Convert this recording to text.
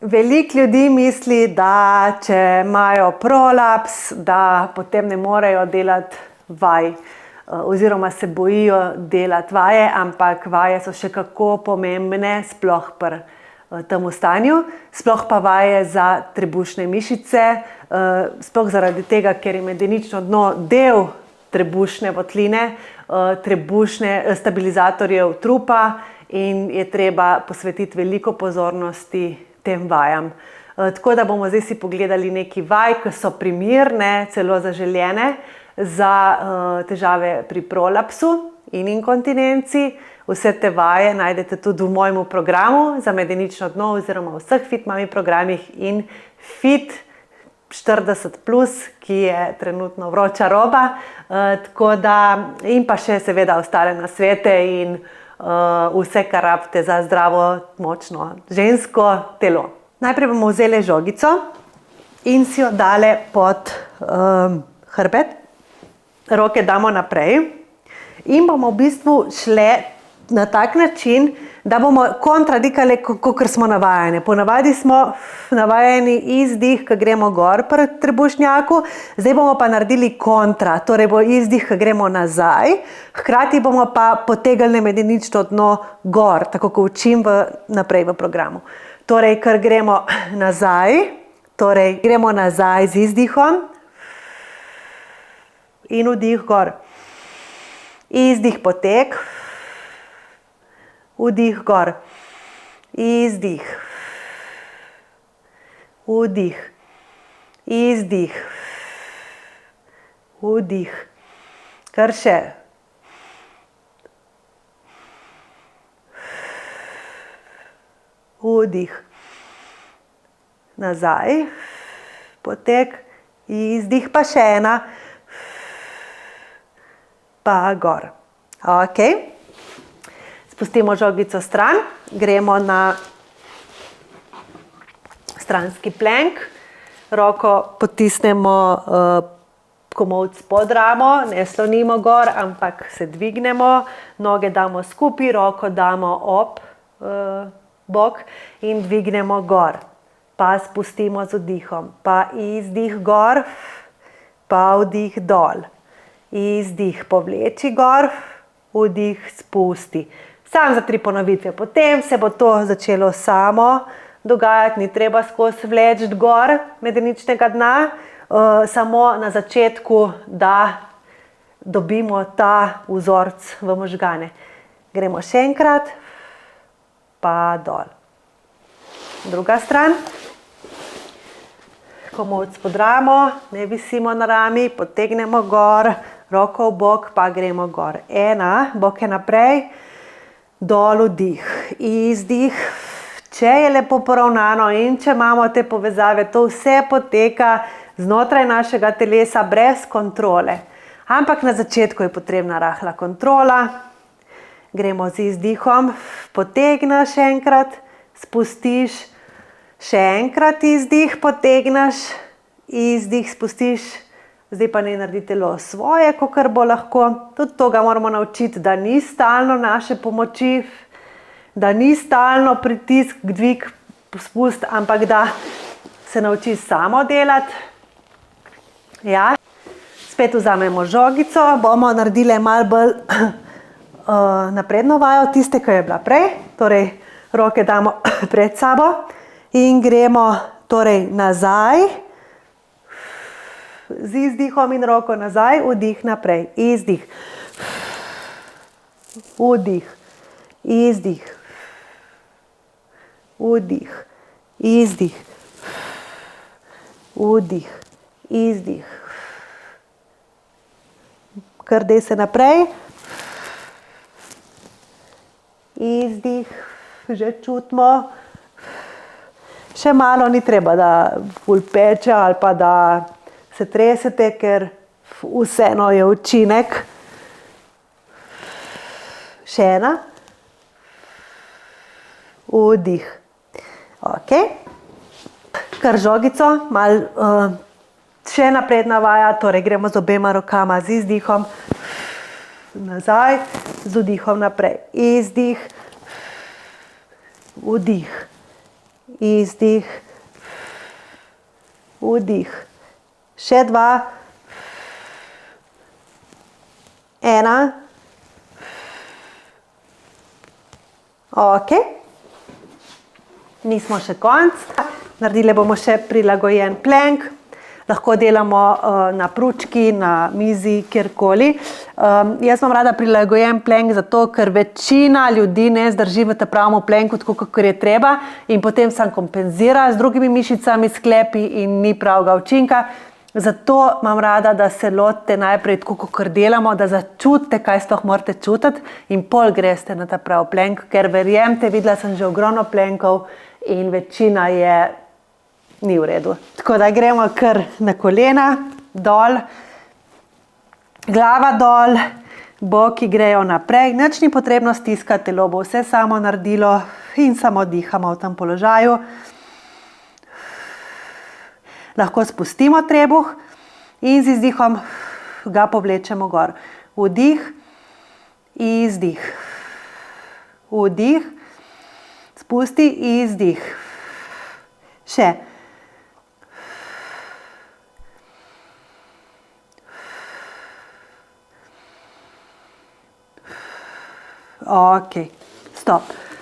Veliko ljudi misli, da če imajo prolaps, da potem ne morejo delati vaj oziroma se bojijo delati vaje, ampak vaje so še kako pomembne, sploh pri tem stanju, sploh pa vaje za trebušne mišice, sploh zaradi tega, ker je medenično dno del trebušne votline, stabilizatorjev trupa in je treba posvetiti veliko pozornosti tem vajam. Tako da bomo zdaj si pogledali nekaj vaj, ki so primerne, celo zaželjene za težave pri prolapsu in inkontinenci. Vse te vaje najdete tudi v mojem programu za medenično dno oziroma v vseh Fit Mami programih in Fit 40+, ki je trenutno vroča roba. Tako da, in pa še seveda ostale nasvete in vse, kar rabite za zdravo, močno žensko telo. Najprej bomo vzeli žogico in si jo dale pod hrbet. Roke damo naprej in bomo v bistvu šle na tak način, da bomo kontradikali, kakor smo navajeni. Ponavadi smo navajeni izdih, ko gremo gor pri trebušnjaku, zdaj bomo pa naredili kontra, torej bo izdih, ko gremo nazaj, hkrati bomo pa potegnili medenično dno gor, tako kot učim naprej v programu. Torej, ker gremo nazaj, torej gremo nazaj z izdihom in vdih gor. Izdih potek. Vdih gor, izdih, vdih, izdih, vdih, kar še, vdih, nazaj, potek, izdih, pa še ena, pa gor. Ok. Spustimo žogico stran, gremo na stranski plank, roko potisnemo komolec pod ramo, ne slonimo gor, ampak se dvignemo, noge damo skupaj, roko damo ob bok in dvignemo gor. Pa spustimo z vdihom, pa izdih gor, pa vdih dol. Izdih povleči gor, vdih spusti. Samo za 3 ponovitve, potem se bo to začelo samo dogajati, ni treba skozi vleči gor medeničnega dna, samo na začetku, da dobimo ta vzorec v možgane. Gremo še enkrat, pa dol. Druga stran. Komolec pod ramo, ne visimo na rami, potegnemo gor, roko v bok, pa gremo gor. Ena, boke naprej. Dol vdih, izdih, če je lepo poravnano in če imamo te povezave, to vse poteka znotraj našega telesa brez kontrole. Ampak na začetku je potrebna rahla kontrola. Gremo z izdihom, potegneš enkrat, spustiš, še enkrat izdih, potegneš, izdih, spustiš. Zdaj pa ne naredi telo svoje, kakor bo lahko. Tudi to ga moramo naučiti, da ni stalno naše pomoči, da ni stalno pritisk, dvig, spust, ampak da se nauči samo delati. Ja. Spet vzamemo žogico, bomo naredili malo bolj napredno vajo, tiste, ki je bila prej. Torej, roke damo pred sabo in gremo torej nazaj. Z izdihom in roko nazaj, vdih naprej, izdih, vdih, izdih, vdih, izdih, vdih, izdih. Kar dej se naprej, izdih, že čutimo, še malo ni treba, da ful peče ali pa da se tresete, ker vseeno je učinek. Še ena. Vdih. Ok. Kar žogico, malo še napredna vaja, torej gremo z obema rokama z izdihom nazaj, z vdihom naprej. Izdih, vdih, izdih, vdih. Še 2, 1. Ok. Nismo še konc. Naredili bomo še prilagojen plank. Lahko delamo na pručki, na mizi, kjerkoli. Jaz imam rada prilagojen plank zato, ker večina ljudi ne zdrži v pravem planku, tako kakor je treba, in potem sam kompenzira z drugimi mišicami, sklepi in ni pravega učinka. Zato imam rada, da se lotite najprej tako, kakor delamo, da začutite, kaj sploh morate čutiti, in pol greste na ta pravi plank, ker verjemite, videla sem že ogromno plankov in večina ni v redu. Tako da gremo kar na kolena, dol, glava dol, boki grejo naprej, nič ni potrebno stiskati, telo bo vse samo naredilo in samo dihamo v tem položaju. Lahko spustimo trebuh in z izdihom ga povlečemo gor. Vdih, izdih, vdih, spusti, izdih. Še. Ok, stop.